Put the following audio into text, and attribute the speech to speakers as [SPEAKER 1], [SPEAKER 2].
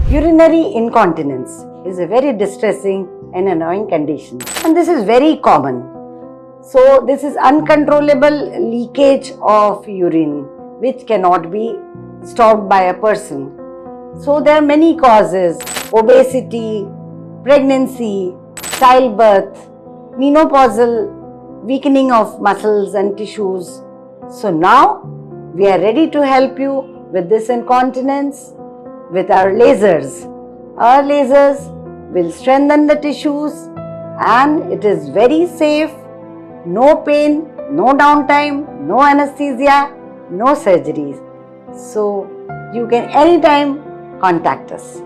[SPEAKER 1] Urinary incontinence is a very distressing and annoying condition, and this is very common. So, this is uncontrollable leakage of urine which cannot be stopped by a person. So, there are many causes: obesity, pregnancy, childbirth, menopausal weakening of muscles and tissues. So, now we are ready to help you with this incontinence with our lasers. Our lasers will strengthen the tissues and it is very safe, no pain, no downtime, no anesthesia, no surgeries. So you can anytime contact us.